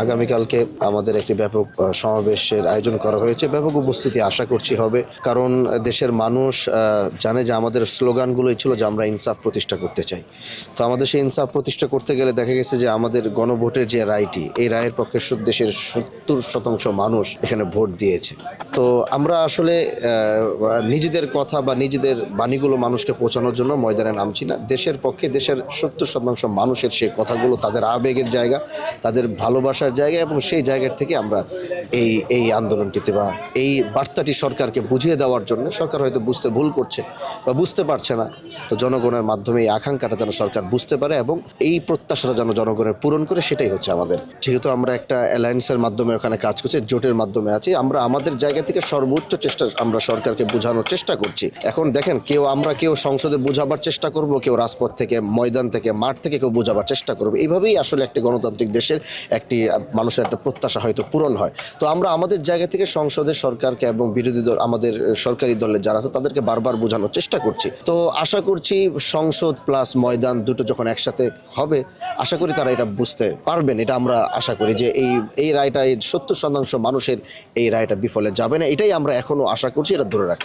আগামীকালকে আমাদের একটি ব্যাপক সমাবেশের আয়োজন করা হয়েছে। ব্যাপক উপস্থিতি আশা করছি হবে, কারণ দেশের মানুষ জানে যে আমাদের স্লোগানগুলোই ছিল যে আমরা ইনসাফ প্রতিষ্ঠা করতে চাই। তো আমাদের সেই ইনসাফ প্রতিষ্ঠা করতে গেলে দেখা গেছে যে আমাদের গণভোটের যে রায়টি, এই রায়ের পক্ষে দেশের 70% মানুষ এখানে ভোট দিয়েছে। তো আমরা আসলে নিজেদের কথা বা নিজেদের বাণীগুলো মানুষকে পৌঁছানোর জন্য ময়দানে নামছি না। দেশের পক্ষে দেশের 70% মানুষের সেই কথাগুলো, তাদের আবেগের জায়গা, তাদের ভালোবাসার জায়গা, এবং সেই জায়গার থেকে আমরা এই আন্দোলনটিতে বা এই বার্তাটি সরকারকে বুঝিয়ে দেওয়ার জন্য, সরকার হয়তো বুঝতে ভুল করছে বা বুঝতে পারছে না, তো জনগণের মাধ্যমে এই আকাঙ্ক্ষাটা যেন সরকার বুঝতে পারে এবং এই প্রত্যাশাটা যেন জনগণের পূরণ করে, সেটাই হচ্ছে আমাদের। যেহেতু আমরা একটা অ্যালায়েন্সের মাধ্যমে ওখানে কাজ করছি, জোটের মাধ্যমে আছি, আমরা আমাদের জায়গা থেকে সর্বোচ্চ চেষ্টা আমরা সরকারকে বোঝানোর চেষ্টা করছি। এখন দেখেন, কেউ সংসদে বোঝাবার চেষ্টা করব, কেউ রাজপথ থেকে, ময়দান থেকে, মাঠ থেকে কেউ বোঝাবার চেষ্টা করবে। এইভাবেই আসলে একটা গণতান্ত্রিক দেশের একটি মানুষের একটা প্রত্যাশা হয়তো পূরণ হয়। তো আমরা আমাদের জায়গা থেকে সংসদে সরকারকে এবং বিরোধী দল, আমাদের সরকারি দলের যারা আছে, তাদেরকে বারবার বোঝানোর চেষ্টা করছি। তো আশা করছি সংসদ প্লাস ময়দান দুটো যখন একসাথে হবে, আশা করি তারা এটা বুঝতে পারবেন। এটা আমরা আশা করি যে এই রায়টা 70% মানুষের এই রায়টা বিফলে যাবে না, এটাই আমরা এখনো আশা করছি, এটা ধরে রাখছি।